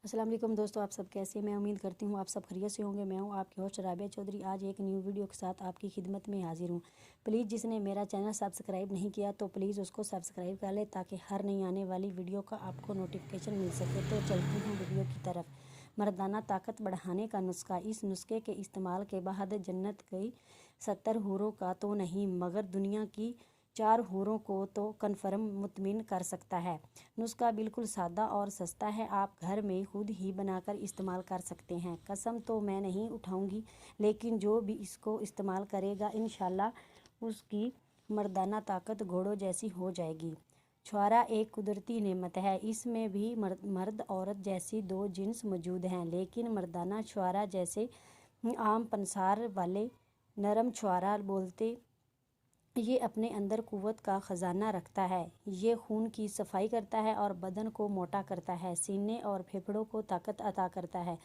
अस्सलाम वालेकुम दोस्तों, आप सब कैसे। मैं उम्मीद करती हूँ आप सब खैरियत से होंगे। मैं हूँ आपकी होस्ट राबिया चौधरी। आज एक न्यू वीडियो के साथ आपकी खिदमत में हाजिर हूँ। प्लीज़ जिसने मेरा चैनल सब्सक्राइब नहीं किया तो प्लीज़ उसको सब्सक्राइब कर ले ताकि हर नई आने वाली वीडियो का आपको नोटिफिकेशन मिल सके। तो चलती हूँ वीडियो की तरफ। मर्दाना ताकत बढ़ाने का नुस्खा। इस नुस्खे के इस्तेमाल के बाद जन्नत की 70 हूरों का तो नहीं मगर दुनिया की 4 हूरों को तो कन्फर्म मुतमिन कर सकता है। नुस्खा बिल्कुल सादा और सस्ता है। आप घर में खुद ही बनाकर इस्तेमाल कर सकते हैं। कसम तो मैं नहीं उठाऊंगी, लेकिन जो भी इसको इस्तेमाल करेगा इंशाल्लाह उसकी मर्दाना ताकत घोड़ों जैसी हो जाएगी। छुआरा एक कुदरती नेमत है। इसमें भी मर्द औरत जैसी दो जिन्स मौजूद हैं, लेकिन मर्दाना छुआरा जैसे आम पंसार वाले नरम छुआरा बोलते ये अपने अंदर कुव्वत का ख़जाना रखता है। ये खून की सफाई करता है और बदन को मोटा करता है। सीने और फेफड़ों को ताकत अता करता है।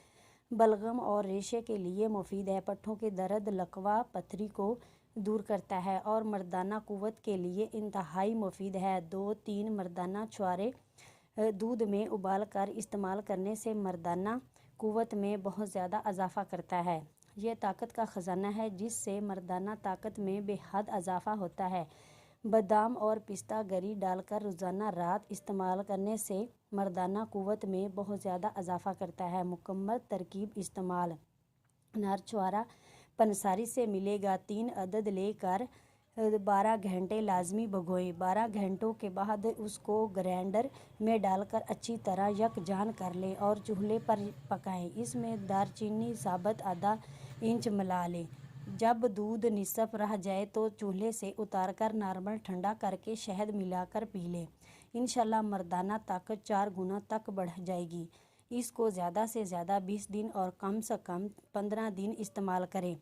बलगम और रेशे के लिए मुफीद है। पट्ठों के दर्द, लकवा, पथरी को दूर करता है और मर्दाना कुव्वत के लिए इंतहाई मुफीद है। 2-3 मर्दाना छुआरे दूध में उबाल कर इस्तेमाल करने से मर्दाना कुव्वत में बहुत ज़्यादा इजाफ़ा करता है। यह ताकत का ख़जाना है जिससे मर्दाना ताकत में बेहद इजाफ़ा होता है। बादाम और पिस्ता गरी डालकर रोज़ाना रात इस्तेमाल करने से मर्दाना कुव्वत में बहुत ज़्यादा इजाफ़ा करता है। मुकम्मल तरकीब इस्तेमाल। नर छुआरा पंसारी से मिलेगा। 3 अदद लेकर 12 घंटे लाजमी भिगोएं। 12 घंटों के बाद उसको ग्राइंडर में डालकर अच्छी तरह यकजान कर लें और चूल्हे पर पकाएं। इसमें दालचीनी साबुत आधा इंच मिला लें। जब दूध निसफ रह जाए तो चूल्हे से उतारकर नॉर्मल ठंडा करके शहद मिलाकर पी लें। इंशाल्लाह मर्दाना ताकत 4 गुना तक बढ़ जाएगी। इसको ज़्यादा से ज़्यादा 20 दिन और कम से कम 15 दिन इस्तेमाल करें।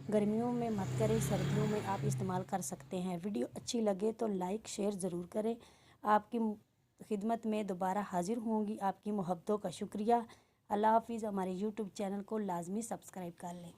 गर्मियों में मत करें, सर्दियों में आप इस्तेमाल कर सकते हैं। वीडियो अच्छी लगे तो लाइक शेयर ज़रूर करें। आपकी खिदमत में दोबारा हाजिर होंगी। आपकी मोहब्बतों का शुक्रिया। अल्लाह हाफिज़। हमारे यूट्यूब चैनल को लाजमी सब्सक्राइब कर लें।